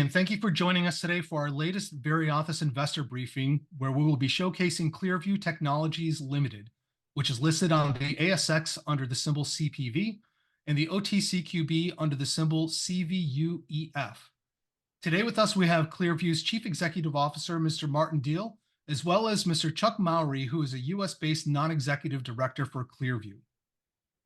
and thank you for joining us today for our latest Viriathus investor briefing, where we will be showcasing ClearVue Technologies Limited, which is listed on the ASX under the symbol CPV and the OTCQB under the symbol CVUEF. Today with us, we have ClearVue's Chief Executive Officer, Mr. Martin Deil, as well as Mr. Chuck Mowry, who is a US-based non-executive director for ClearVue.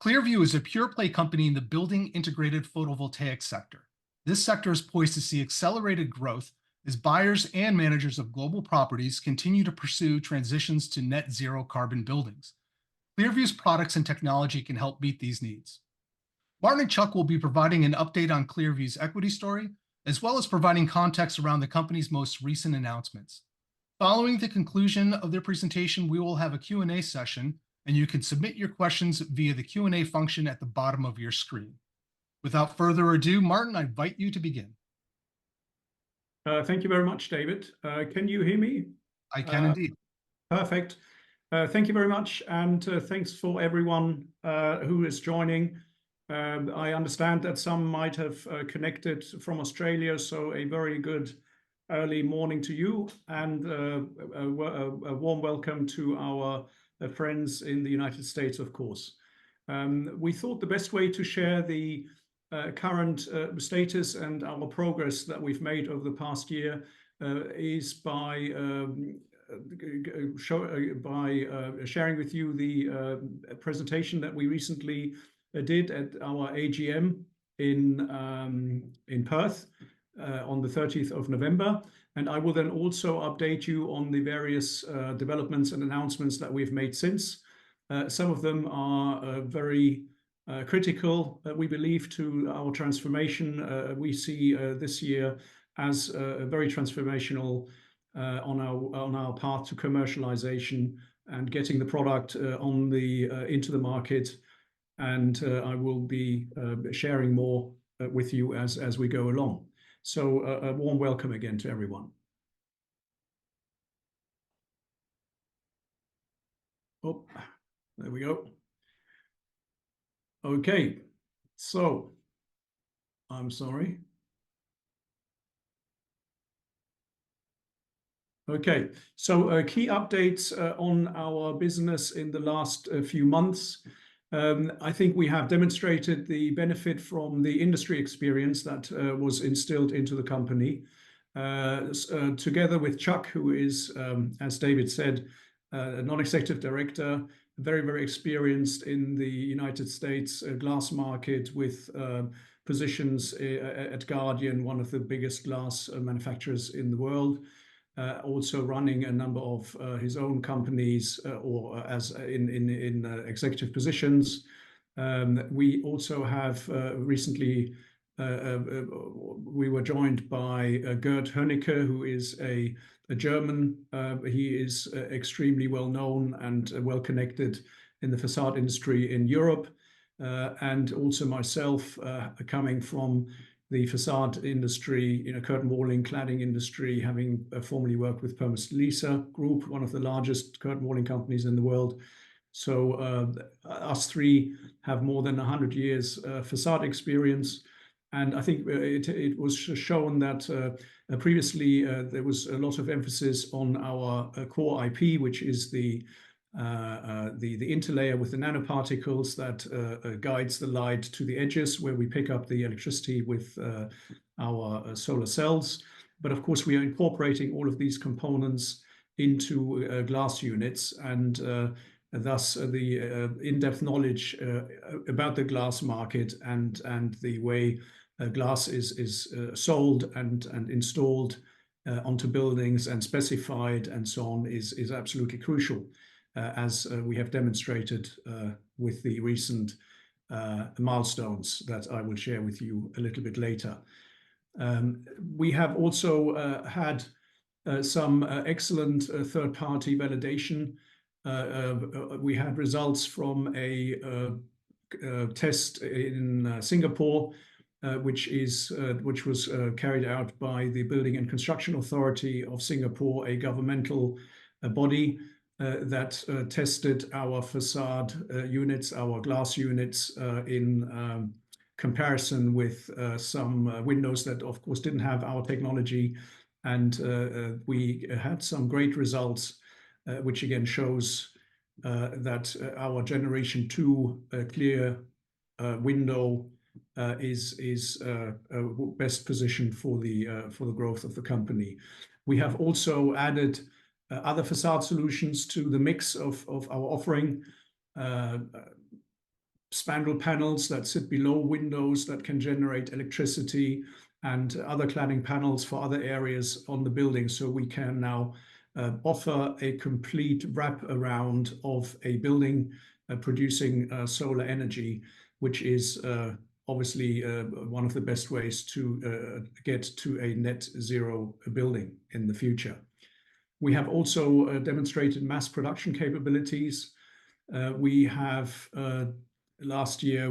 ClearVue is a pure-play company in the building integrated photovoltaic sector. This sector is poised to see accelerated growth as buyers and managers of global properties continue to pursue transitions to net zero carbon buildings. ClearVue's products and technology can help meet these needs. Martin and Chuck will be providing an update on ClearVue's equity story, as well as providing context around the company's most recent announcements. Following the conclusion of their presentation, we will have a Q&A session, and you can submit your questions via the Q&A function at the bottom of your screen. Without further ado, Martin, I invite you to begin. Thank you very much, David. Can you hear me? I can indeed. Perfect. Thank you very much, and thanks for everyone who is joining. I understand that some might have connected from Australia, so a very good early morning to you, and a warm welcome to our friends in the United States, of course. We thought the best way to share the current status and our progress that we've made over the past year is by sharing with you the presentation that we recently did at our AGM in Perth on the 30th of November. And I will then also update you on the various developments and announcements that we've made since. Some of them are very critical, we believe, to our transformation. We see this year as very transformational on our path to commercialization and getting the product into the market. And I will be sharing more with you as we go along. So a warm welcome again to everyone. Oh, there we go. Okay, so I'm sorry. Okay, so key updates on our business in the last few months. I think we have demonstrated the benefit from the industry experience that was instilled into the company. Together with Chuck, who is, as David said, a non-executive director, very, very experienced in the United States glass market with positions at Guardian, one of the biggest glass manufacturers in the world, also running a number of his own companies or as in executive positions. We also have recently, we were joined by Gerd Honecker, who is a German. He is extremely well known and well connected in the facade industry in Europe, and also myself, coming from the facade industry, curtain walling, cladding industry, having formerly worked with Permas Lisa Group, one of the largest curtain walling companies in the world. So us three have more than 100 years facade experience. And I think it was shown that previously there was a lot of emphasis on our core IP, which is the interlayer with the nanoparticles that guides the light to the edges where we pick up the electricity with our solar cells. But of course, we are incorporating all of these components into glass units, and thus the in-depth knowledge about the glass market and the way glass is sold and installed onto buildings and specified and so on is absolutely crucial, as we have demonstrated with the recent milestones that I will share with you a little bit later. We have also had some excellent third-party validation. We had results from a test in Singapore, which was carried out by the Building and Construction Authority of Singapore, a governmental body that tested our facade units, our glass units in comparison with some windows that, of course, didn't have our technology. And we had some great results, which again shows that our Generation 2 clear window is best positioned for the growth of the company. We have also added other facade solutions to the mix of our offering. Spandrel panels that sit below windows that can generate electricity, and other cladding panels for other areas on the building. So we can now offer a complete wrap around of a building producing solar energy, which is obviously one of the best ways to get to a net zero building in the future. We have also demonstrated mass production capabilities. We have last year,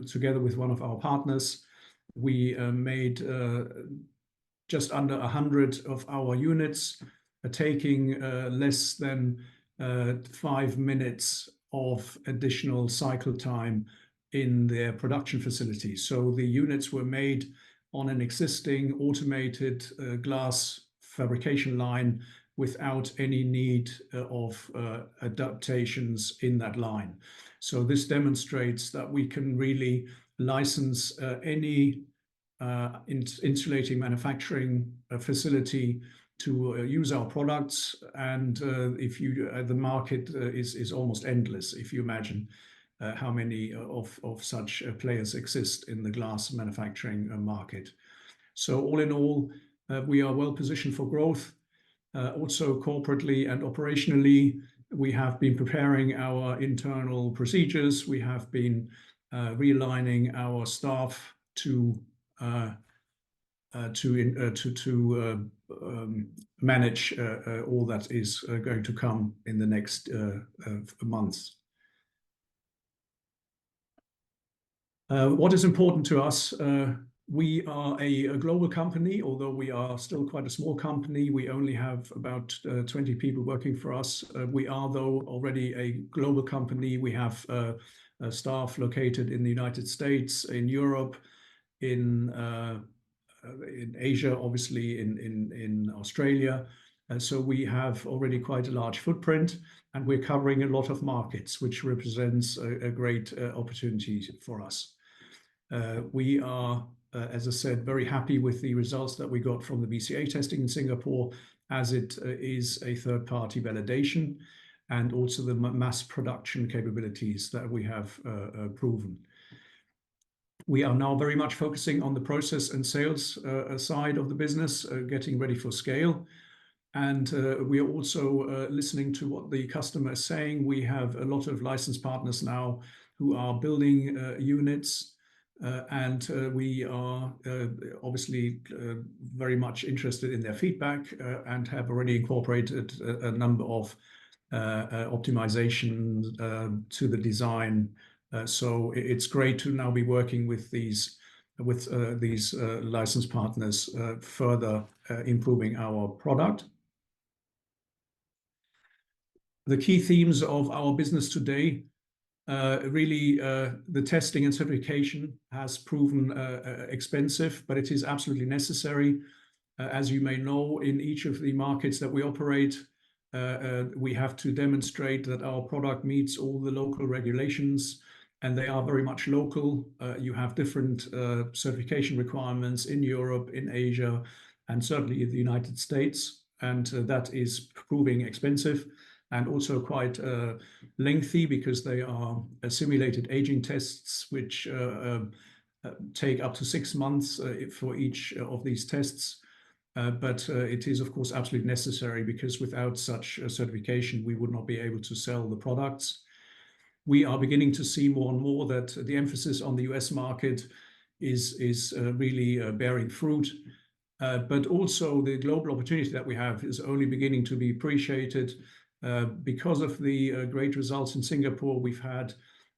together with one of our partners, we made just under 100 of our units, taking less than 5 minutes of additional cycle time in their production facility. So the units were made on an existing automated glass fabrication line without any need of adaptations in that line. So this demonstrates that we can really license any insulating manufacturing facility to use our products. And the market is almost endless if you imagine how many of such players exist in the glass manufacturing market. So all in all, we are well positioned for growth. Also corporately and operationally, we have been preparing our internal procedures. We have been realigning our staff to manage all that is going to come in the next months. What is important to us? We are a global company, although we are still quite a small company. We only have about 20 people working for us. We are, though, already a global company. We have staff located in the United States, in Europe, in Asia, obviously in Australia. So we have already quite a large footprint, and we're covering a lot of markets, which represents a great opportunity for us. We are, as I said, very happy with the results that we got from the BCA testing in Singapore, as it is a third-party validation, and also the mass production capabilities that we have proven. We are now very much focusing on the process and sales side of the business, getting ready for scale. And we are also listening to what the customer is saying. We have a lot of license partners now who are building units. And we are obviously very much interested in their feedback and have already incorporated a number of optimizations to the design. So it's great to now be working with these license partners, further improving our product. The key themes of our business today. Really, the testing and certification has proven expensive, but it is absolutely necessary. As you may know, in each of the markets that we operate, we have to demonstrate that our product meets all the local regulations, and they are very much local. You have different certification requirements in Europe, in Asia, and certainly in the United States, and that is proving expensive. And also quite lengthy, because they are simulated aging tests, which take up to 6 months for each of these tests. But it is, of course, absolutely necessary, because without such certification, we would not be able to sell the products. We are beginning to see more and more that the emphasis on the US market is really bearing fruit. But also the global opportunity that we have is only beginning to be appreciated. Because of the great results in Singapore, we've had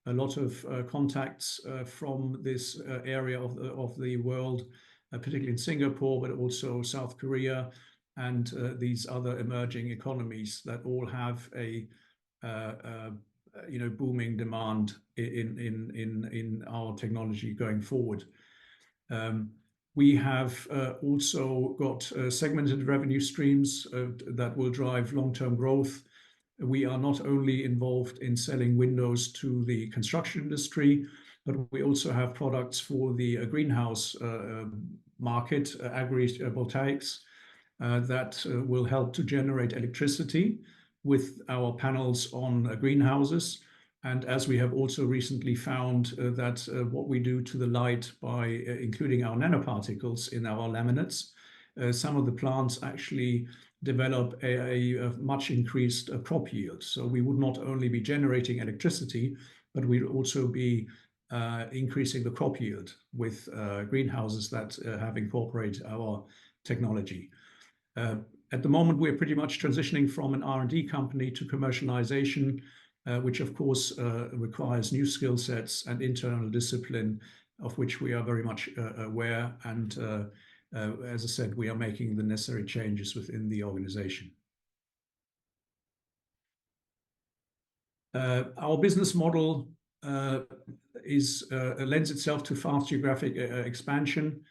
a lot of contacts from this area of the world, particularly in Singapore, but also South Korea and these other emerging economies that all have a booming demand in our technology going forward. We have also got segmented revenue streams that will drive long-term growth. We are not only involved in selling windows to the construction industry, but we also have products for the greenhouse market, agrivoltaics, that will help to generate electricity with our panels on greenhouses. And as we have also recently found that what we do to the light by including our nanoparticles in our laminates, some of the plants actually develop a much increased crop yield. So we would not only be generating electricity, but we'd also be increasing the crop yield with greenhouses that have incorporated our technology. At the moment, we're pretty much transitioning from an R&D company to commercialization, which of course requires new skill sets and internal discipline, of which we are very much aware. And as I said, we are making the necessary changes within the organization. Our business model lends itself to fast geographic expansion.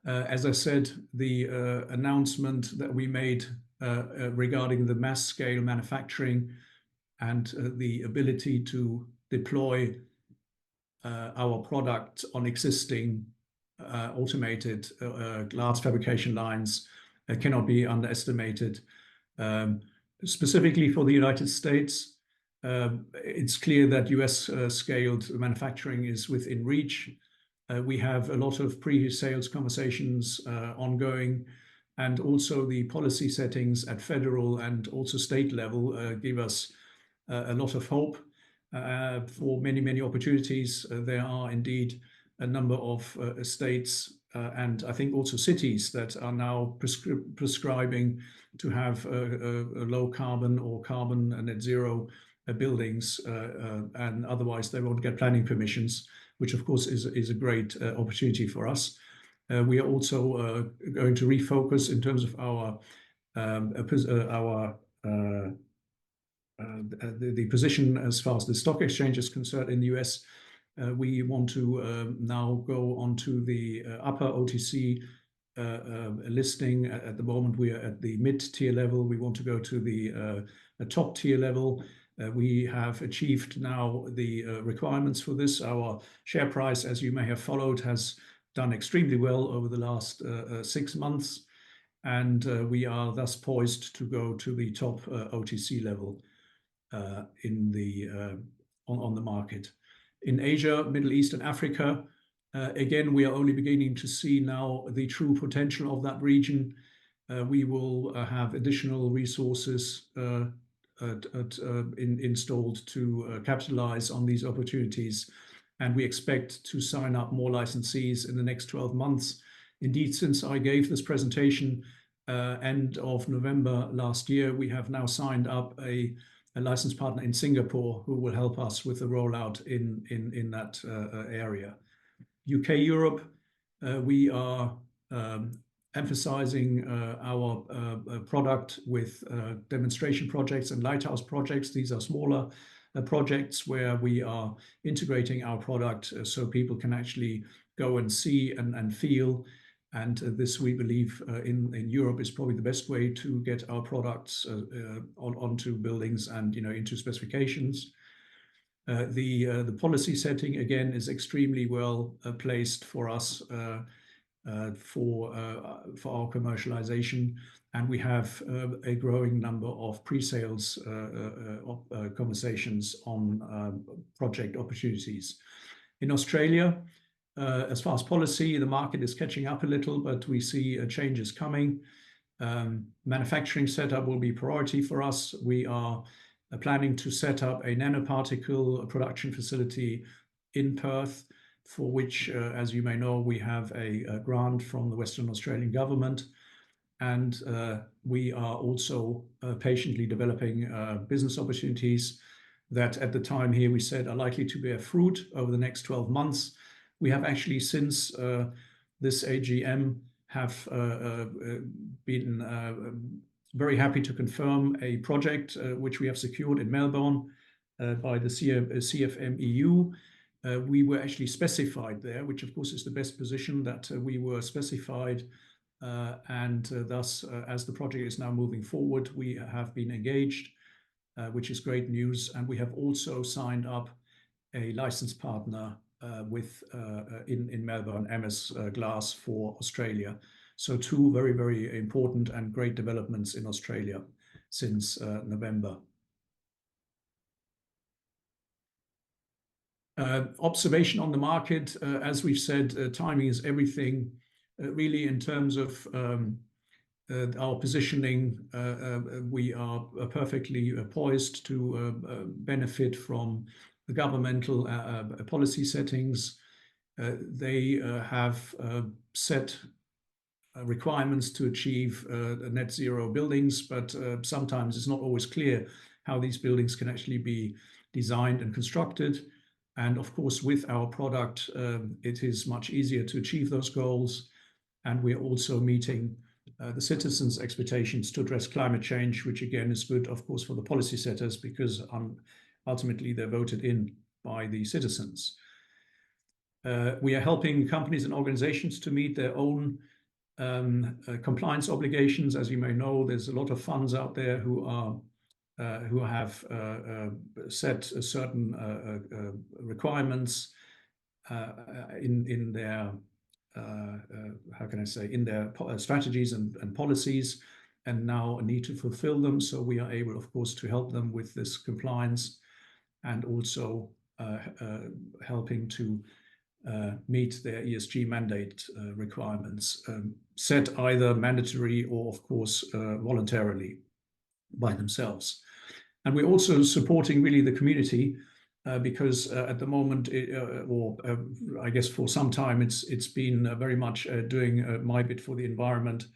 As I said, the announcement that we made regarding the mass scale manufacturing and the ability to deploy our product on existing automated glass fabrication lines cannot be underestimated. Specifically for the United States, it's clear that US scaled manufacturing is within reach. We have a lot of pre-sales conversations ongoing, and also the policy settings at federal and also state level give us a lot of hope for many, many opportunities. There are indeed a number of states and I think also cities that are now prescribing to have a low carbon or carbon net zero buildings, and otherwise they won't get planning permissions, which of course is a great opportunity for us. We are also going to refocus in terms of the position as far as the stock exchange is concerned in the US. We want to now go onto the upper OTC listing. At the moment, we are at the mid-tier level. We want to go to the top tier level. We have achieved now the requirements for this. Our share price, as you may have followed, has done extremely well over the last 6 months. And we are thus poised to go to the top OTC level on the market. In Asia, Middle East, and Africa, again, we are only beginning to see now the true potential of that region. We will have additional resources installed to capitalize on these opportunities. And we expect to sign up more licensees in the next 12 months. Indeed, since I gave this presentation end of November last year, we have now signed up a license partner in Singapore who will help us with the rollout in that area. UK, Europe, we are emphasizing our product with demonstration projects and lighthouse projects. These are smaller projects where we are integrating our product so people can actually go and see and feel. And this, we believe, in Europe is probably the best way to get our products onto buildings and into specifications. The policy setting, again, is extremely well placed for us for our commercialization. And we have a growing number of pre-sales conversations on project opportunities. In Australia, as far as policy, the market is catching up a little, but we see changes coming. Manufacturing setup will be priority for us. We are planning to set up a nanoparticle production facility in Perth, for which, as you may know, we have a grant from the Western Australian government. And we are also patiently developing business opportunities that at the time here we said are likely to bear fruit over the next 12 months. We have actually, since this AGM, have been very happy to confirm a project which we have secured in Melbourne. by the CFM-EU. We were actually specified there, which of course is the best position, that we were specified, and thus, as the project is now moving forward, we have been engaged, which is great news. And we have also signed up a license partner in Melbourne, MS Glass for Australia. So two very, very important and great developments in Australia since November. Observation on the market, as we've said, timing is everything. Really, in terms of our positioning, we are perfectly poised to benefit from the governmental policy settings. They have set requirements to achieve net zero buildings, but sometimes it's not always clear how these buildings can actually be designed and constructed. And of course, with our product, it is much easier to achieve those goals. And we're also meeting the citizens' expectations to address climate change, which again is good, of course, for the policy setters, because ultimately they're voted in by the citizens. We are helping companies and organizations to meet their own compliance obligations. As you may know, there's a lot of funds out there who have set certain requirements in their how can I say, in their strategies and policies, and now need to fulfill them. So we are able, of course, to help them with this compliance, and also helping to meet their ESG mandate requirements, set either mandatory or, of course, voluntarily by themselves. And we're also supporting really the community, because at the moment, I guess for some time, it's been very much doing my bit for the environment.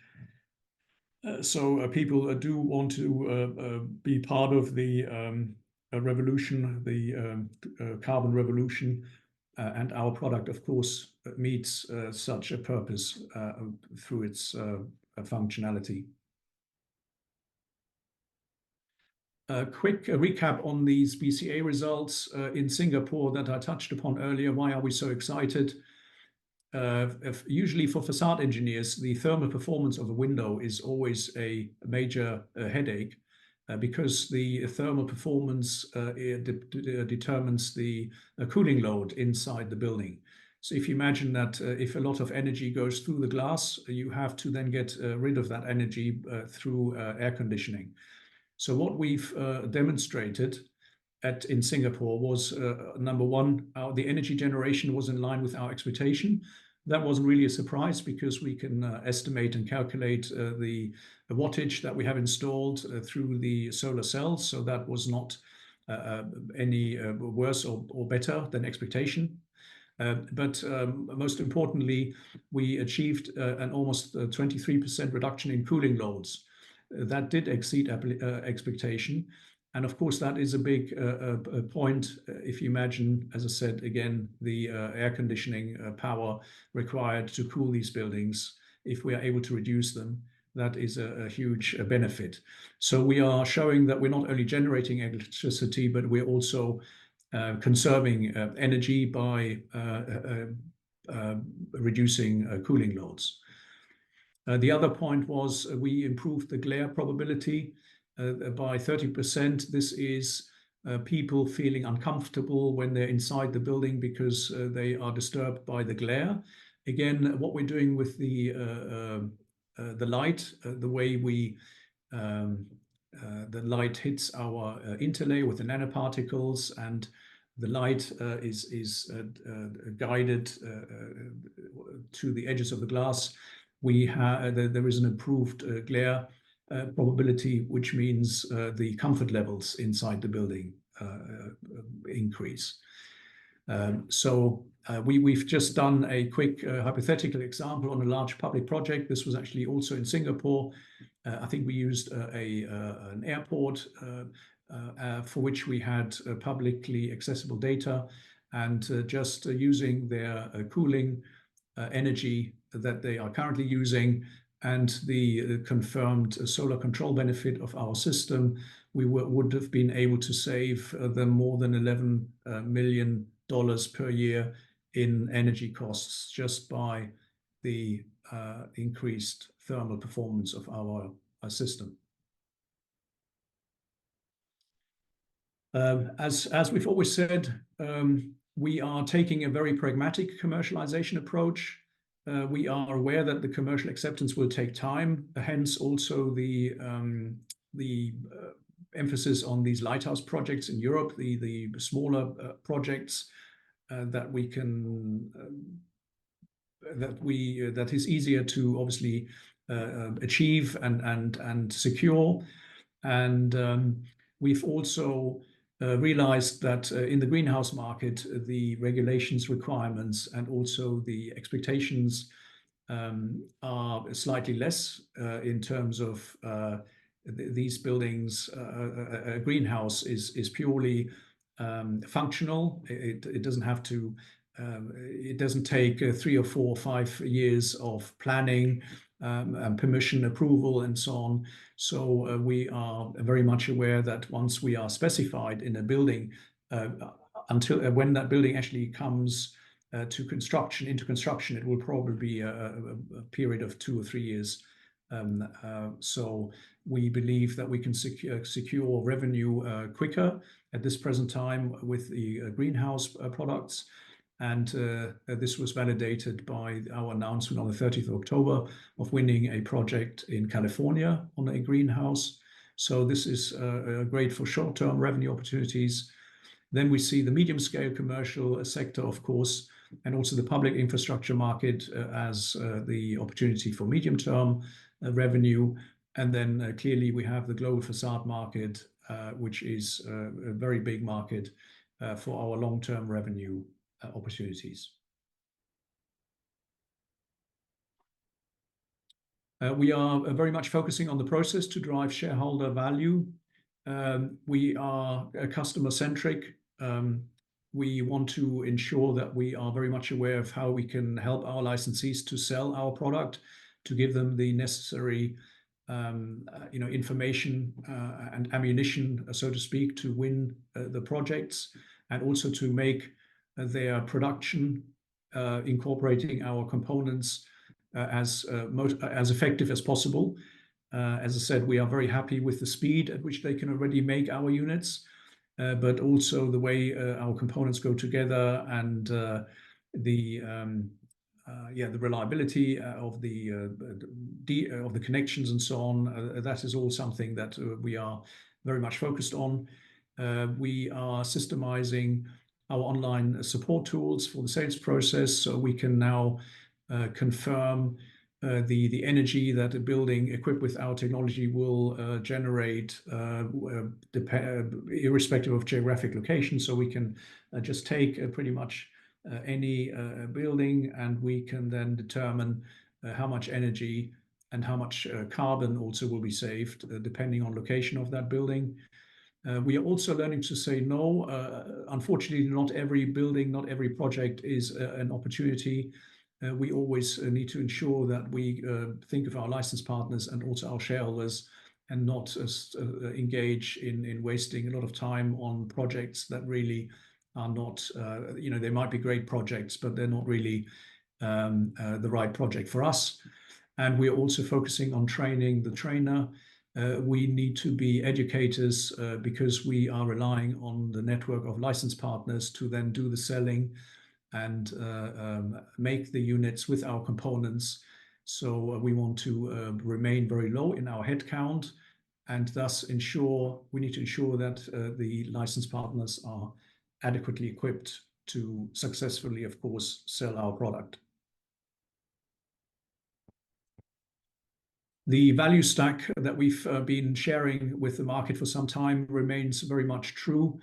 So people do want to be part of the revolution, the carbon revolution, and our product, of course, meets such a purpose through its functionality. A quick recap on these BCA results in Singapore that I touched upon earlier. Why are we so excited? Usually for facade engineers, the thermal performance of a window is always a major headache, because the thermal performance determines the cooling load inside the building. So if you imagine that if a lot of energy goes through the glass, you have to then get rid of that energy through air conditioning. So what we've demonstrated in Singapore was, number one, the energy generation was in line with our expectation. That wasn't really a surprise, because we can estimate and calculate the wattage that we have installed through the solar cells. So that was not any worse or better than expectation. But most importantly, we achieved an almost 23% reduction in cooling loads. That did exceed expectation. And of course, that is a big point. If you imagine, as I said, again, the air conditioning power required to cool these buildings, if we are able to reduce them, that is a huge benefit. So we are showing that we're not only generating electricity, but we're also conserving energy by reducing cooling loads. The other point was we improved the glare probability by 30%. This is people feeling uncomfortable when they're inside the building because they are disturbed by the glare. Again, what we're doing with the light, the way the light hits our interlay with the nanoparticles, and the light is guided to the edges of the glass. There is an improved glare probability, which means the comfort levels inside the building increase. So we've just done a quick hypothetical example on a large public project. This was actually also in Singapore. I think we used an airport for which we had publicly accessible data, and just using their cooling energy that they are currently using, and the confirmed solar control benefit of our system, we would have been able to save them more than $11 million per year in energy costs just by the increased thermal performance of our system. As we've always said, we are taking a very pragmatic commercialization approach. We are aware that the commercial acceptance will take time, hence also the emphasis on these lighthouse projects in Europe, the smaller projects that is easier to obviously achieve and secure. And we've also realized that in the greenhouse market, the regulations, requirements, and also the expectations are slightly less in terms of these buildings. A greenhouse is purely functional. It doesn't have to. It doesn't take 3 or 4 or 5 years of planning and permission, approval, and so on. So we are very much aware that once we are specified in a building, until when that building actually comes into construction, it will probably be a period of 2 or 3 years. So we believe that we can secure revenue quicker at this present time with the greenhouse products. And this was validated by our announcement on the 30th of October of winning a project in California on a greenhouse. So this is great for short-term revenue opportunities. Then we see the medium-scale commercial sector, of course, and also the public infrastructure market as the opportunity for medium-term revenue. And then clearly we have the global facade market, which is a very big market for our long-term revenue opportunities. We are very much focusing on the process to drive shareholder value. We are customer-centric. We want to ensure that we are very much aware of how we can help our licensees to sell our product, to give them the necessary information and ammunition, so to speak, to win the projects, and also to make their production incorporating our components as effective as possible. As I said, we are very happy with the speed at which they can already make our units, but also the way our components go together, and the reliability of the connections and so on. That is all something that we are very much focused on. We are systemizing our online support tools for the sales process, so we can now confirm the energy that a building equipped with our technology will generate, irrespective of geographic location. So we can just take pretty much any building, and we can then determine how much energy and how much carbon also will be saved depending on location of that building. We are also learning to say no. Unfortunately, not every building, not every project is an opportunity. We always need to ensure that we think of our license partners and also our shareholders, and not engage in wasting a lot of time on projects that really are not, they might be great projects, but they're not really the right project for us. And we're also focusing on training the trainer. We need to be educators because we are relying on the network of license partners to then do the selling and make the units with our components. So we want to remain very low in our headcount, and thus we need to ensure that the license partners are adequately equipped to successfully, of course, sell our product. The value stack that we've been sharing with the market for some time remains very much true.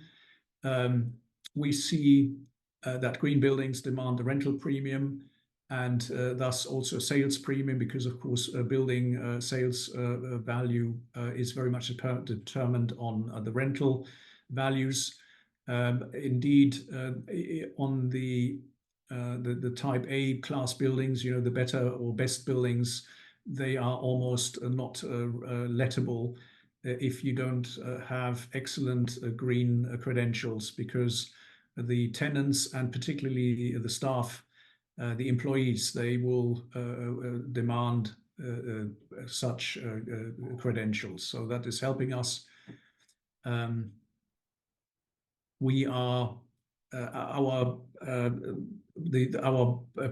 We see that green buildings demand a rental premium, and thus also a sales premium, because of course building sales value is very much determined on the rental values. Indeed, on the type A class buildings, the better or best buildings, they are almost not lettable if you don't have excellent green credentials, because the tenants and particularly the staff, the employees, they will demand such credentials. So that is helping us. We are our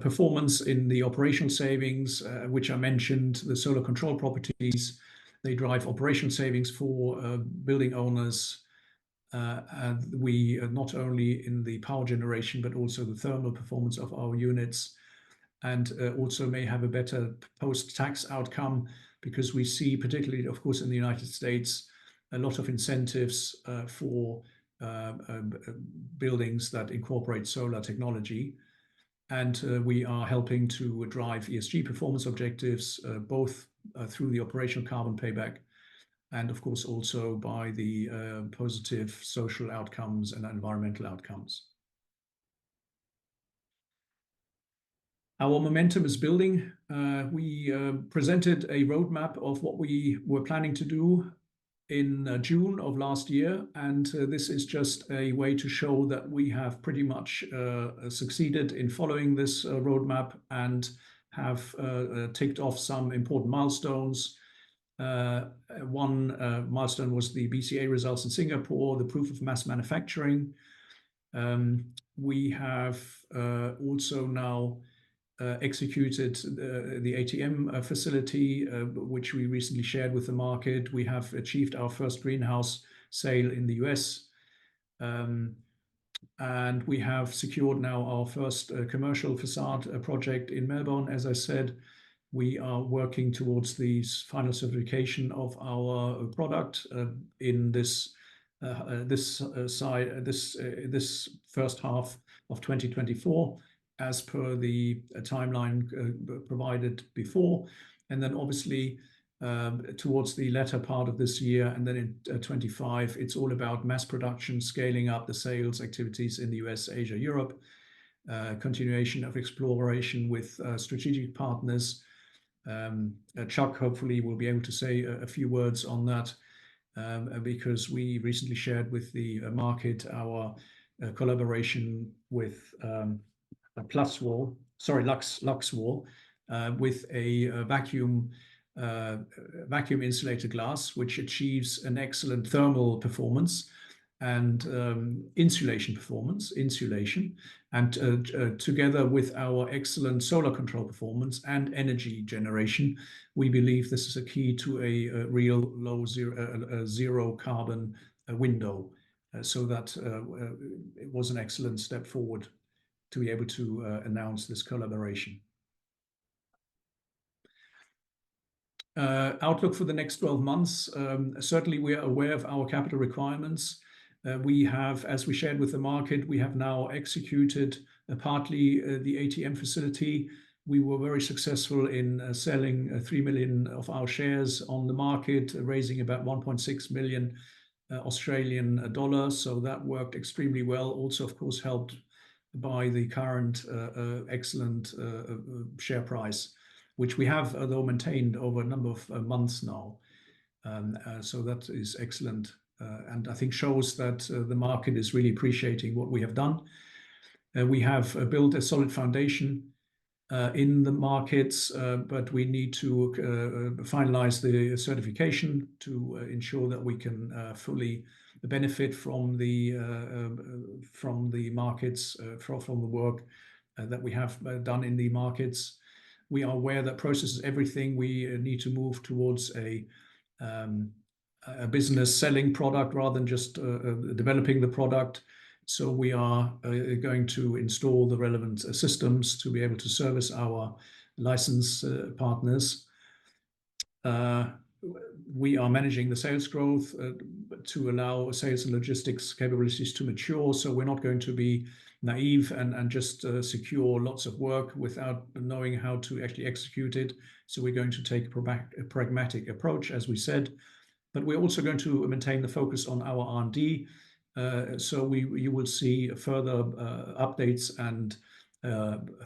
performance in the operational savings, which I mentioned, the solar control properties, they drive operational savings for building owners. And we not only in the power generation, but also the thermal performance of our units, and also may have a better post-tax outcome, because we see, particularly, of course, in the United States, a lot of incentives for buildings that incorporate solar technology. And we are helping to drive ESG performance objectives, both through the operational carbon payback and, of course, also by the positive social outcomes and environmental outcomes. Our momentum is building. We presented a roadmap of what we were planning to do in June of last year, and this is just a way to show that we have pretty much succeeded in following this roadmap and have ticked off some important milestones. One milestone was the BCA results in Singapore, the proof of mass manufacturing. We have also now executed the ATM facility, which we recently shared with the market. We have achieved our first greenhouse sale in the US. And we have secured now our first commercial facade project in Melbourne. As I said, we are working towards the final certification of our product in this first half of 2024, as per the timeline provided before. And then obviously towards the latter part of this year, and then in 25, it's all about mass production, scaling up the sales activities in the US, Asia, Europe, continuation of exploration with strategic partners. Chuck hopefully will be able to say a few words on that, because we recently shared with the market our collaboration with Luxwall, with a vacuum insulated glass, which achieves an excellent thermal performance and insulation, and together with our excellent solar control performance and energy generation, we believe this is a key to a real zero carbon window. So that it was an excellent step forward to be able to announce this collaboration. Outlook for the next 12 months. Certainly we are aware of our capital requirements. We have, as we shared with the market, we have now executed partly the ATM facility. We were very successful in selling 3 million of our shares on the market, raising about 1.6 million Australian dollars. So that worked extremely well. Also, of course, helped by the current excellent share price, which we have, though, maintained over a number of months now. So that is excellent, and I think shows that the market is really appreciating what we have done. We have built a solid foundation in the markets, but we need to finalize the certification to ensure that we can fully benefit from the markets, from the work that we have done in the markets. We are aware that process is everything. We need to move towards a business selling product rather than just developing the product. So we are going to install the relevant systems to be able to service our license partners. We are managing the sales growth to allow sales and logistics capabilities to mature. So we're not going to be naive and just secure lots of work without knowing how to actually execute it. So we're going to take a pragmatic approach, as we said, but we're also going to maintain the focus on our R&D. So you will see further updates and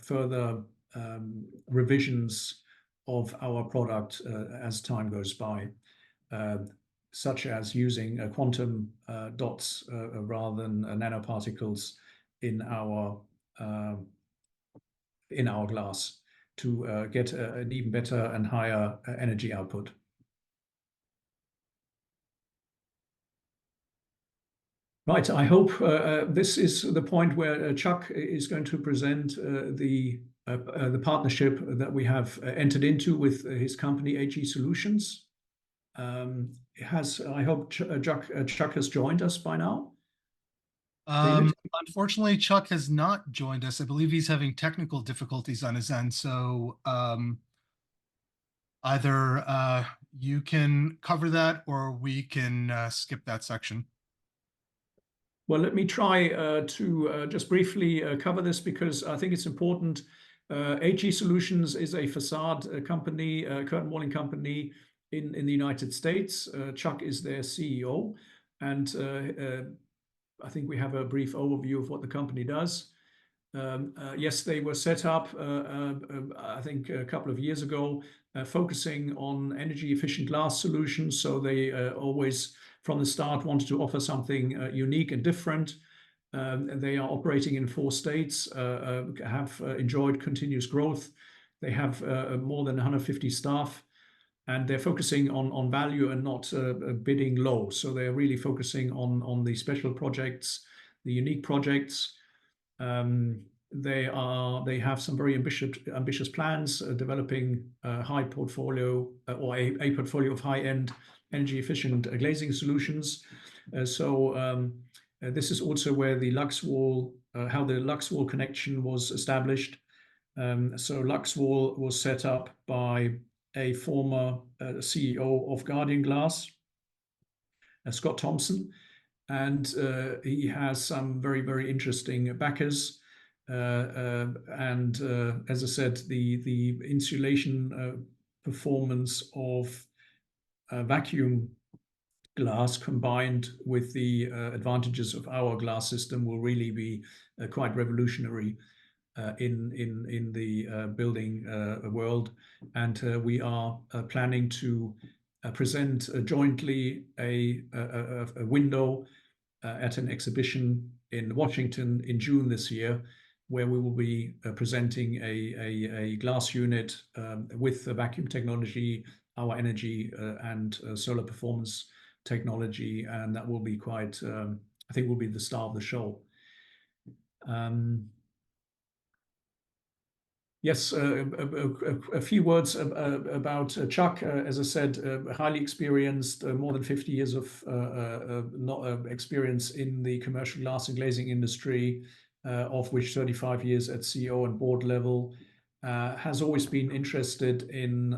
further revisions of our product as time goes by. such as using quantum dots rather than nanoparticles in our glass to get an even better and higher energy output. Right, I hope this is the point where Chuck is going to present the partnership that we have entered into with his company, HE Solutions. I hope Chuck has joined us by now. Unfortunately, Chuck has not joined us. I believe he's having technical difficulties on his end. So either you can cover that or we can skip that section. Well, let me try to just briefly cover this because I think it's important. HE Solutions is a facade company, curtain walling company in the United States. Chuck is their CEO, and I think we have a brief overview of what the company does. Yes, they were set up, I think, a couple of years ago, focusing on energy-efficient glass solutions. So they always, from the start, wanted to offer something unique and different. They are operating in 4 states, have enjoyed continuous growth. They have more than 150 staff, and they're focusing on value and not bidding low. So they're really focusing on the special projects, the unique projects. They have some very ambitious plans, developing a high portfolio or a portfolio of high-end energy efficient glazing solutions. This is also where the Luxwall, how the Luxwall connection was established. So Luxwall was set up by a former CEO of Guardian Glass, Scott Thompson, and he has some very, very interesting backers. As I said, the insulation performance of vacuum glass combined with the advantages of our glass system will really be quite revolutionary in the building world. And we are planning to present jointly a window at an exhibition in Washington in June this year, where we will be presenting a glass unit with the vacuum technology, our energy and solar performance technology, and that will be quite, I think, will be the star of the show. Yes, a few words about Chuck. As I said, highly experienced, more than 50 years of experience in the commercial glass and glazing industry, of which 35 years at CEO and board level. Has always been interested in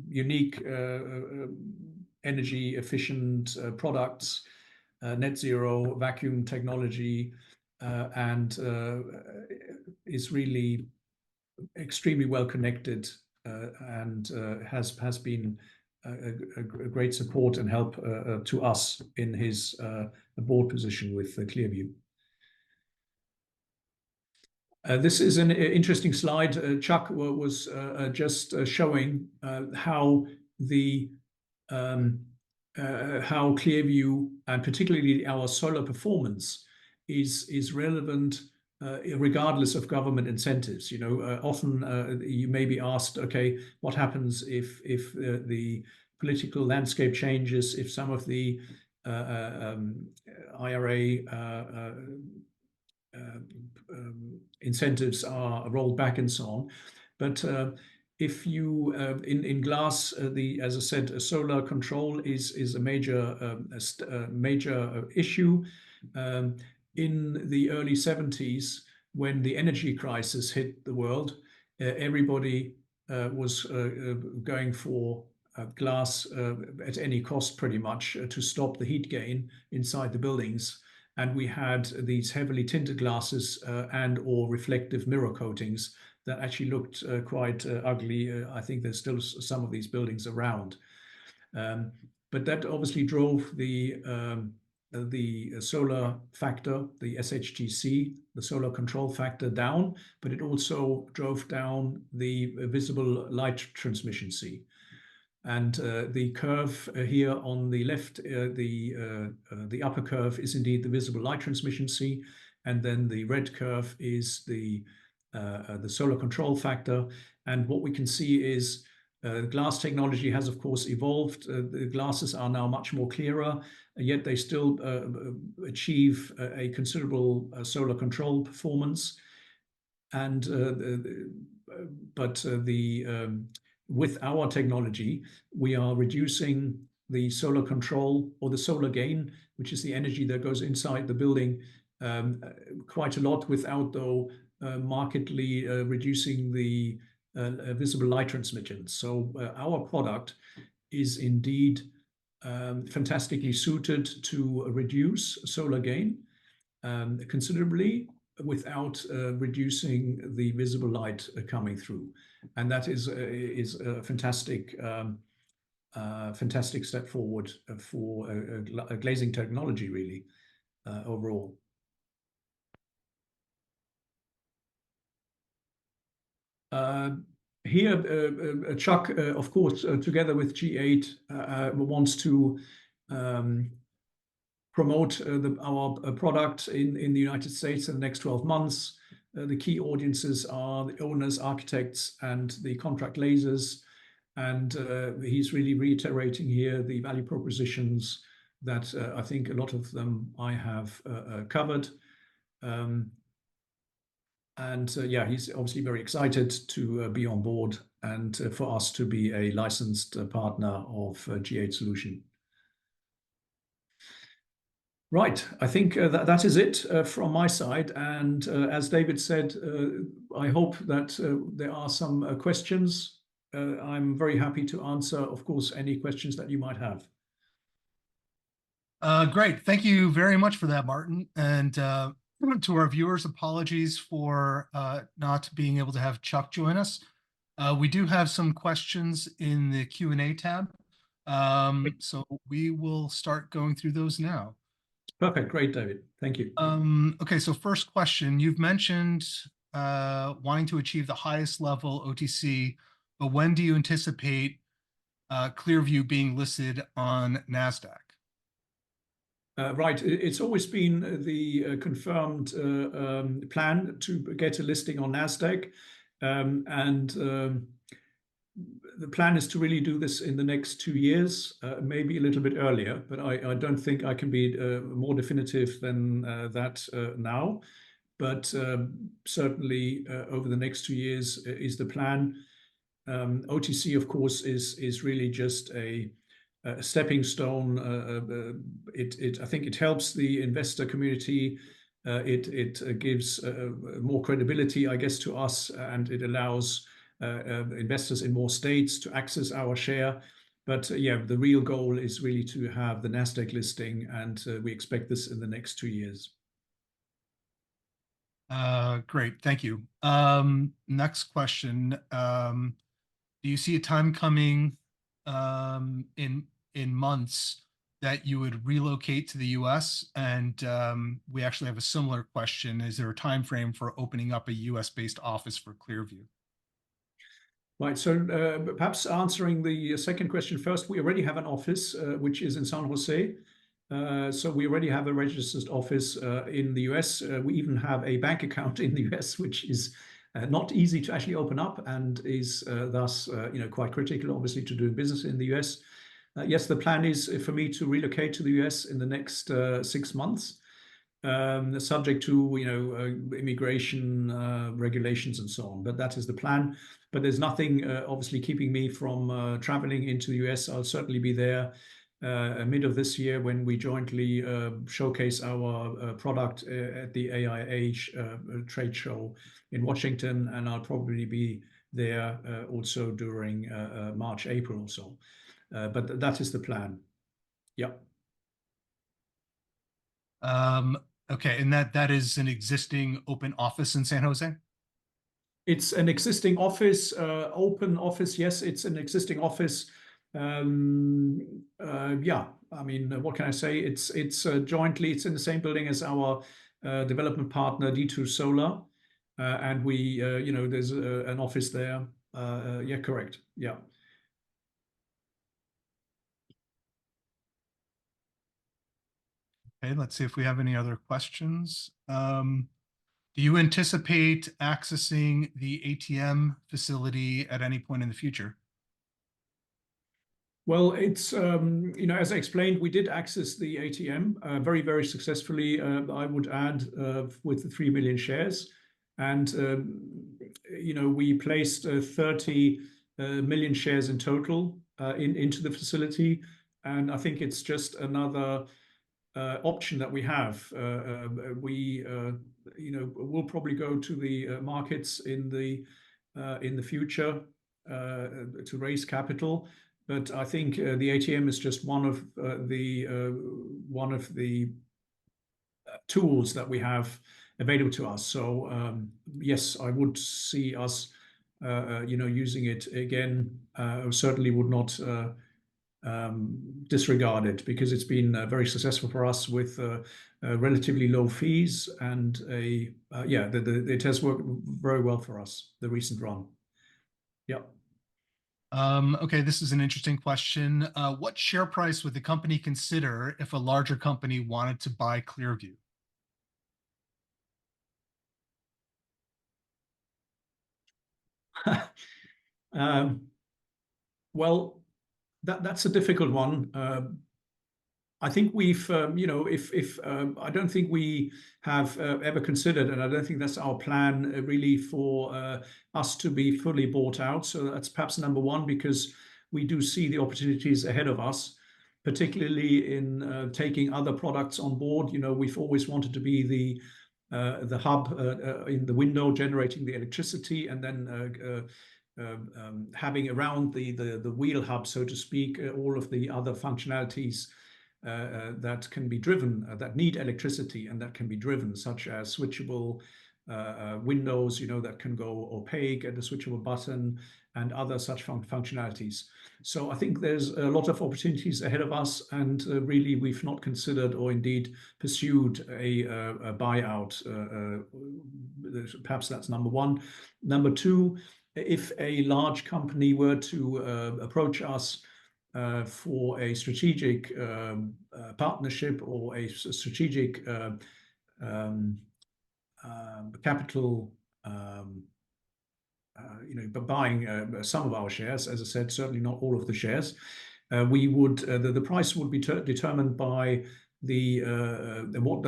unique energy efficient products, net zero vacuum technology, and is really extremely well connected and has been a great support and help to us in his board position with ClearVue. This is an interesting slide. Chuck was just showing how ClearVue and particularly our solar performance is relevant regardless of government incentives. You know, often you may be asked, okay, what happens if the political landscape changes, if some of the IRA incentives are rolled back and so on. But if you in glass, as I said, solar control is a major issue. In the early 70s, when the energy crisis hit the world, everybody was going for glass at any cost, pretty much, to stop the heat gain inside the buildings. And we had these heavily tinted glasses and/or reflective mirror coatings that actually looked quite ugly. I think there's still some of these buildings around. But that obviously drove the solar factor, the SHTC, the solar control factor, down, but it also drove down the visible light transmission C. And the curve here on the left, the upper curve is indeed the visible light transmission C, and then the red curve is the solar control factor. And what we can see is glass technology has, of course, evolved. The glasses are now much more clearer, yet they still achieve a considerable solar control performance. And with our technology, we are reducing the solar control or the solar gain, which is the energy that goes inside the building, quite a lot without, though, markedly reducing the visible light transmission. So our product is indeed fantastically suited to reduce solar gain considerably without reducing the visible light coming through. And that is a fantastic fantastic step forward for a glazing technology, really, overall. Here, Chuck, of course, together with G8, wants to promote our product in the United States in the next 12 months. The key audiences are the owners, architects, and the contract lasers. And he's really reiterating here the value propositions that I think a lot of them I have covered. Yeah, he's obviously very excited to be on board and for us to be a licensed partner of G8 Solution. Right, I think that is it from my side. And as David said, I hope that there are some questions. I'm very happy to answer, of course, any questions that you might have. Great. Thank you very much for that, Martin. And to our viewers, apologies for not being able to have Chuck join us. We do have some questions in the Q&A tab. So we will start going through those now. Perfect. Great, David. Thank you. Okay, so first question. You've mentioned wanting to achieve the highest level OTC, but when do you anticipate ClearVue being listed on NASDAQ? Right. It's always been the confirmed plan to get a listing on NASDAQ. The plan is to really do this in the next 2 years, maybe a little bit earlier, but I don't think I can be more definitive than that now. But certainly over the next 2 years is the plan. OTC, of course, is really just a stepping stone. I think it helps the investor community. It gives more credibility, I guess, to us, and it allows investors in more states to access our share. But yeah, the real goal is really to have the NASDAQ listing, and we expect this in the next 2 years. Great, thank you. Next question. Do you see a time coming in months that you would relocate to the US? And we actually have a similar question. Is there a time frame for opening up a US-based office for ClearVue? Right, so perhaps answering the second question first, we already have an office which is in San Jose. So we already have a registered office in the US. We even have a bank account in the US, which is not easy to actually open up, and is thus quite critical, obviously, to doing business in the US. Yes, the plan is for me to relocate to the US in the next 6 months, subject to immigration regulations and so on. But that is the plan. But there's nothing obviously keeping me from traveling into the US. I'll certainly be there mid of this year when we jointly showcase our product at the AIH trade show in Washington, and I'll probably be there also during March, April or so. But that is the plan. Yep. Okay, and that is an existing open office in San Jose? It's an existing office, open office. Yes, it's an existing office. Yeah, I mean, what can I say? It's jointly, it's in the same building as our development partner, D2 Solar. And we, there's an office there. Yeah, correct. Yeah. Okay, let's see if we have any other questions. Do you anticipate accessing the ATM facility at any point in the future? Well, it's as I explained, we did access the ATM very, very successfully. I would add with the 3 million shares, and we placed 30 million shares in total into the facility, and I think it's just another option that we have. We'll probably go to the markets in the future to raise capital. But I think the ATM is just one of the tools that we have available to us. So yes, I would see us, using it again. Certainly would not disregard it because it's been very successful for us with relatively low fees and it has worked very well for us, the recent run. Yeah. Okay, this is an interesting question. What share price would the company consider if a larger company wanted to buy ClearVue? Well, that's a difficult one. I think we've, if I don't think we have ever considered, and I don't think that's our plan really for us to be fully bought out. So that's perhaps number one, because we do see the opportunities ahead of us, particularly in taking other products on board. We've always wanted to be the hub in the window, generating the electricity, and then having around the wheel hub, so to speak, all of the other functionalities that can be driven, that need electricity and that can be driven, such as switchable windows, that can go opaque at a switchable button, and other such functionalities. So I think there's a lot of opportunities ahead of us, and really we've not considered or indeed pursued a buyout. Perhaps that's number one. Number two, if a large company were to approach us for a strategic partnership or a strategic capital, buying some of our shares, as I said, certainly not all of the shares, the price would be determined by what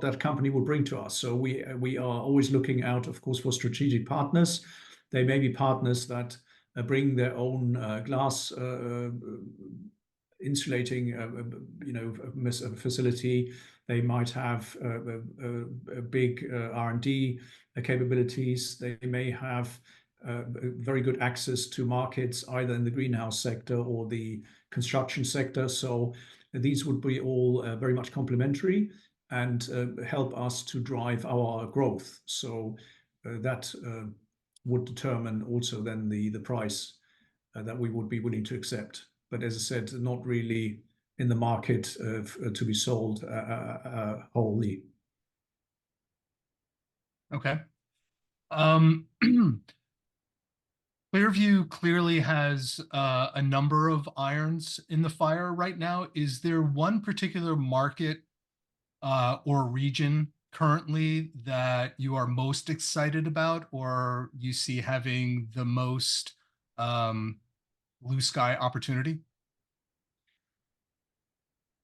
that company will bring to us. So we are always looking out, of course, for strategic partners. They may be partners that bring their own glass insulating facility. They might have a big R&D capabilities. They may have very good access to markets, either in the greenhouse sector or the construction sector. So these would be all very much complementary and help us to drive our growth. So that would determine also then the price that we would be willing to accept. But as I said, not really in the market to be sold wholly. Okay. ClearVue clearly has a number of irons in the fire right now. Is there one particular market or region currently that you are most excited about, or you see having the most blue sky opportunity?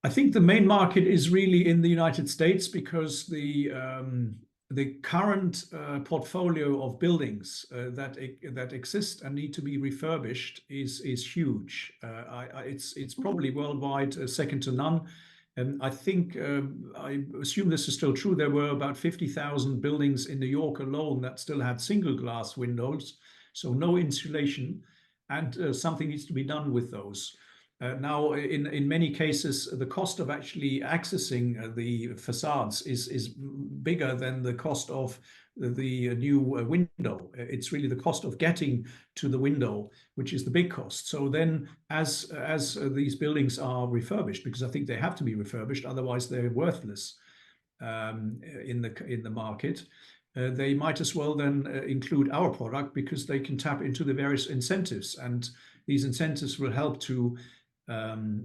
I think the main market is really in the United States, because the current portfolio of buildings that exist and need to be refurbished is huge. It's probably worldwide second to none. And I think, I assume this is still true, there were about 50,000 buildings in New York alone that still had single glass windows, so no insulation, and something needs to be done with those. Now, in many cases, the cost of actually accessing the facades is bigger than the cost of the new window. It's really the cost of getting to the window, which is the big cost. So then, as these buildings are refurbished, because I think they have to be refurbished, otherwise they're worthless in the market. They might as well then include our product, because they can tap into the various incentives, and these incentives will help to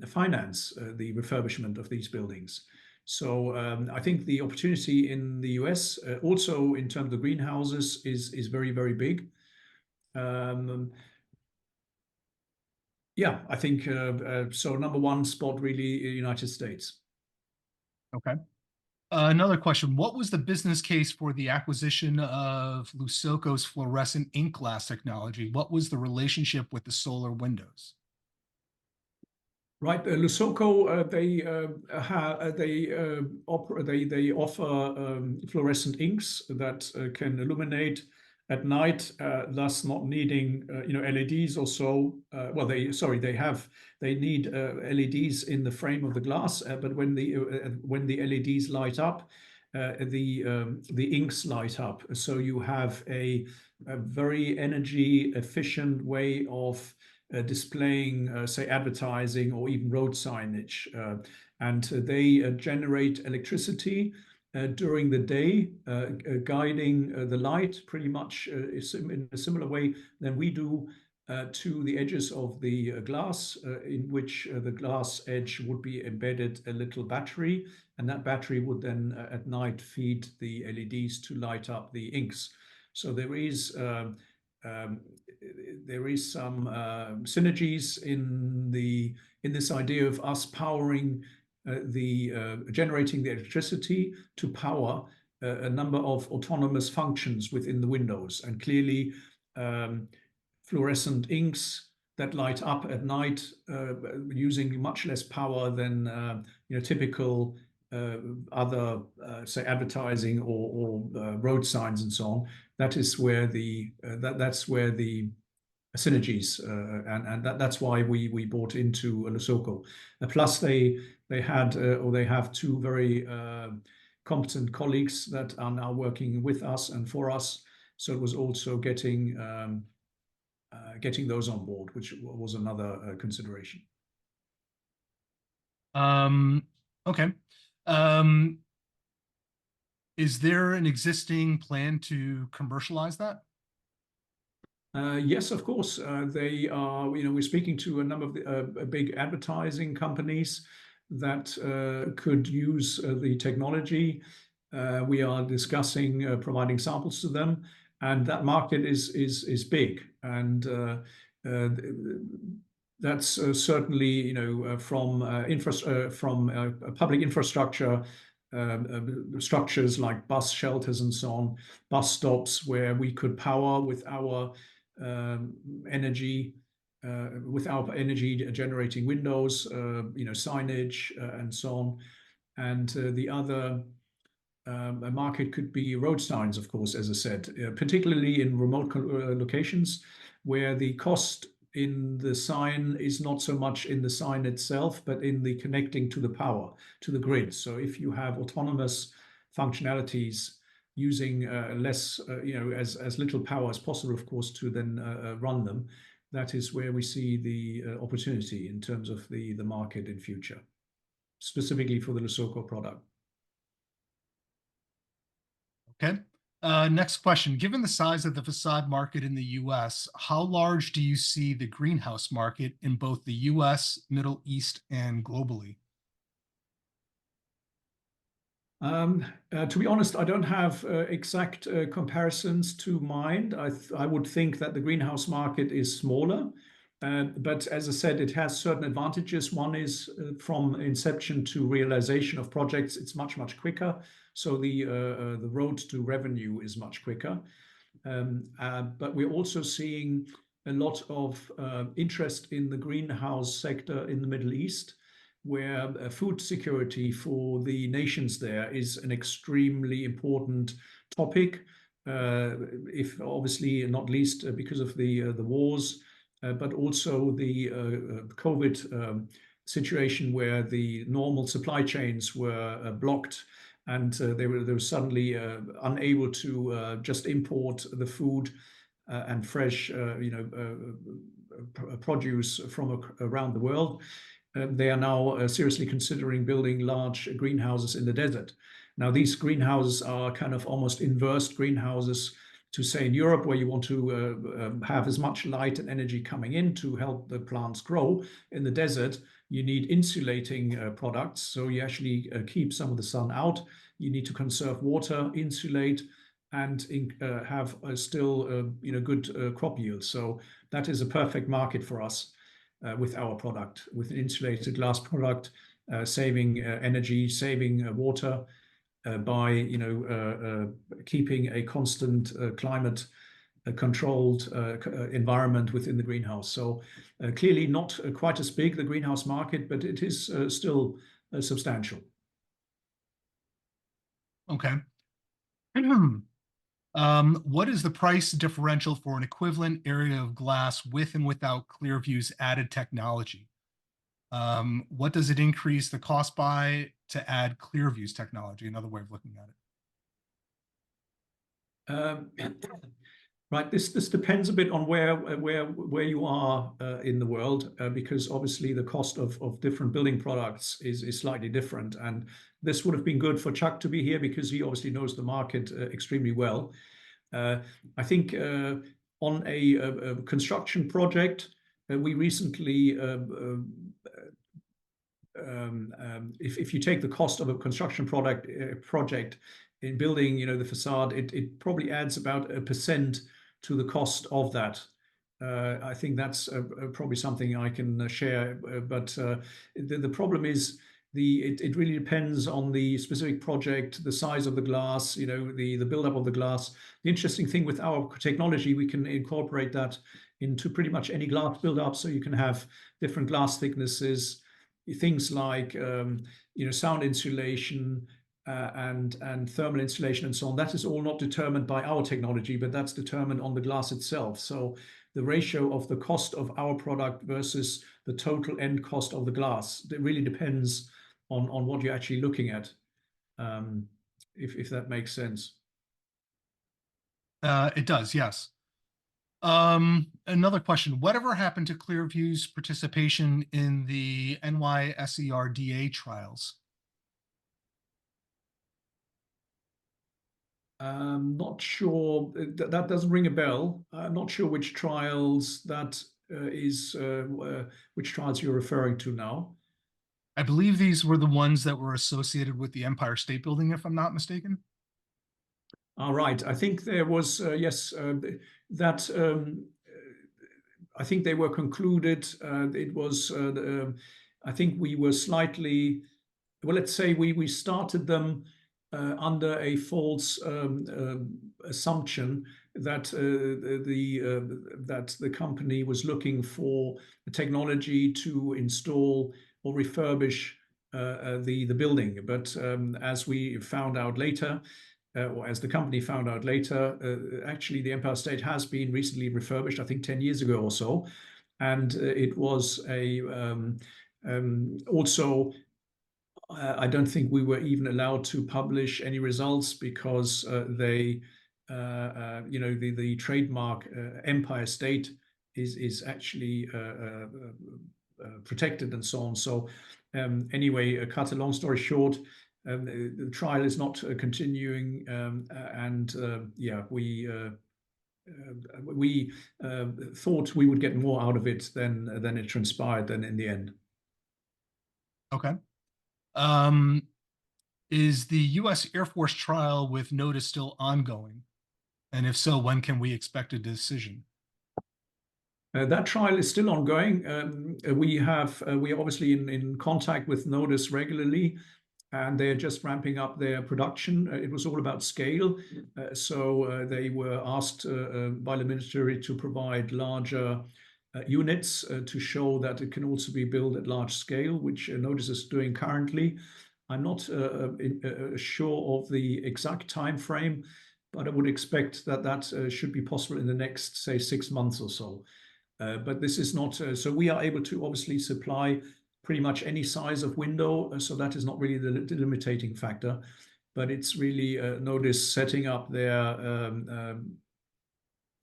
finance the refurbishment of these buildings. So I think the opportunity in the US, also in terms of greenhouses, is very, very big. Yeah, I think so. Number one spot, really, United States. Okay. Another question. What was the business case for the acquisition of Lusoco's fluorescent ink glass technology? What was the relationship with the solar windows? Right, Lusoco, they offer fluorescent inks that can illuminate at night, thus not needing LEDs or so. Well, they need LEDs in the frame of the glass, but when the LEDs light up, the inks light up. So you have a very energy efficient way of displaying, say, advertising or even road signage. And they generate electricity during the day, guiding the light pretty much in a similar way than we do to the edges of the glass, in which the glass edge would be embedded a little battery, and that battery would then at night feed the LEDs to light up the inks. So there is some synergies in this idea of us powering generating the electricity to power a number of autonomous functions within the windows, and clearly fluorescent inks that light up at night using much less power than typical other say advertising or road signs and so on. That's where the synergies, and that's why we bought into Lusoco. Plus, they have two very competent colleagues that are now working with us and for us. So it was also getting those on board, which was another consideration. Okay. Is there an existing plan to commercialize that? Yes, of course. They are, we're speaking to a number of the big advertising companies that could use the technology. We are discussing providing samples to them, and that market is big. And that's certainly, from public infrastructure structures like bus shelters and so on, bus stops where we could power with our energy generating windows, signage, and so on. And the other market could be road signs, of course, as I said, particularly in remote locations where the cost in the sign is not so much in the sign itself, but in the connecting to the power, to the grid. So if you have autonomous functionalities using less, as little power as possible, of course, to then run them, that is where we see the opportunity in terms of the market in future, specifically for the Lusoco product. Okay. Next question. Given the size of the facade market in the US, how large do you see the greenhouse market in both the US, Middle East, and globally? To be honest, I don't have exact comparisons to mind. I would think that the greenhouse market is smaller, but as I said, it has certain advantages. One is from inception to realization of projects, it's much, much quicker. So the road to revenue is much quicker. But we're also seeing a lot of interest in the greenhouse sector in the Middle East, where food security for the nations there is an extremely important topic, if obviously not least because of the wars, but also the COVID situation where the normal supply chains were blocked, and they were suddenly unable to just import the food and fresh produce from around the world. They are now seriously considering building large greenhouses in the desert. Now, these greenhouses are kind of almost inverse greenhouses to, say, in Europe, where you want to have as much light and energy coming in to help the plants grow. In the desert, You need insulating products, so you actually keep some of the sun out. You need to conserve water, insulate, and have still good crop yield. So that is a perfect market for us with our product, with an insulated glass product, saving energy, saving water by keeping a constant climate controlled environment within the greenhouse. So clearly not quite as big, the greenhouse market, but it is still substantial. Okay. What is the price differential for an equivalent area of glass with and without ClearVue's added technology? What does it increase the cost by to add ClearVue's technology? Another way of looking at it. Right, this depends a bit on where you are in the world, because obviously the cost of different building products is slightly different. And this would have been good for Chuck to be here because he obviously knows the market extremely well. I think on a construction project, we recently, if you take the cost of a construction project in building, the facade, it probably adds about 1% to the cost of that. I think that's probably something I can share, but the problem is it really depends on the specific project, the size of the glass, the buildup of the glass. The interesting thing with our technology, we can incorporate that into pretty much any glass buildup, so you can have different glass thicknesses, things like sound insulation, and thermal insulation and so on. That is all not determined by our technology, but that's determined on the glass itself. So the ratio of the cost of our product versus the total end cost of the glass, it really depends on what you're actually looking at, if that makes sense. It does, yes. Another question. Whatever happened to ClearVue's participation in the NYSERDA trials? Not sure. That doesn't ring a bell. I'm not sure which trials that which trials you're referring to now. I believe these were the ones that were associated with the Empire State Building, if I'm not mistaken. All right. I think there was, yes, that I think they were concluded. It was, I think we were slightly, well, let's say we started them under a false assumption that that the company was looking for a technology to install or refurbish the building. But as we found out later, or as the company found out later, actually the Empire State has been recently refurbished, I think 10 years ago or so. And it was also, I don't think we were even allowed to publish any results because the trademark Empire State is actually protected and so on. So anyway, cut a long story short, the trial is not continuing, and yeah, we thought we would get more out of it than it transpired then in the end. Okay. Is the U.S. Air Force trial with Notice still ongoing? And if so, when can we expect a decision? That trial is still ongoing. We are obviously in contact with Notice regularly, and they're just ramping up their production. It was all about scale. So they were asked by the military to provide larger units to show that it can also be built at large scale, which Notice is doing currently. I'm not sure of the exact time frame, but I would expect that should be possible in the next, say, 6 months or so. But this is not, so we are able to obviously supply pretty much any size of window, so that is not really the limiting factor, but it's really Notice setting up their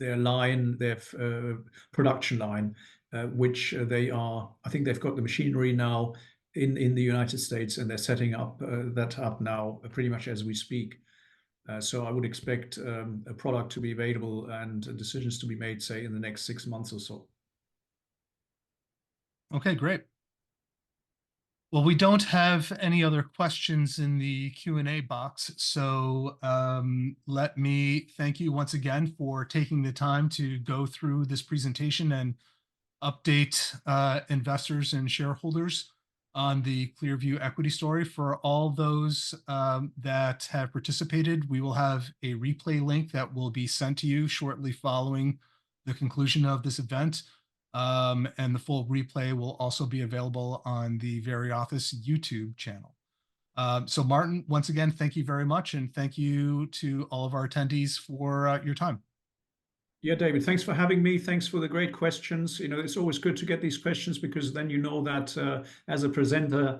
line, their production line, which I think they've got the machinery now in the United States, and they're setting up that up now pretty much as we speak. So I would expect a product to be available and decisions to be made, say, in the next 6 months or so. Okay, great. Well, we don't have any other questions in the Q&A box, so let me thank you once again for taking the time to go through this presentation and update investors and shareholders on the ClearVue equity story. For all those that have participated, we will have a replay link that will be sent to you shortly following the conclusion of this event. And the full replay will also be available on the Viriathus YouTube channel. So Martin, once again, thank you very much. And thank you to all of our attendees for your time. Yeah, David, thanks for having me. Thanks for the great questions. It's always good to get these questions because then that as a presenter,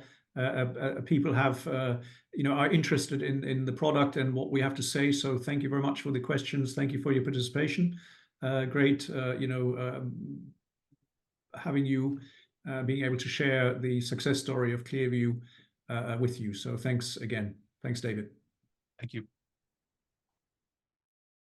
people have, are interested in the product and what we have to say. So thank you very much for the questions. Thank you for your participation. Great, having you being able to share the success story of ClearVue with you. So thanks again. Thanks, David. Thank you.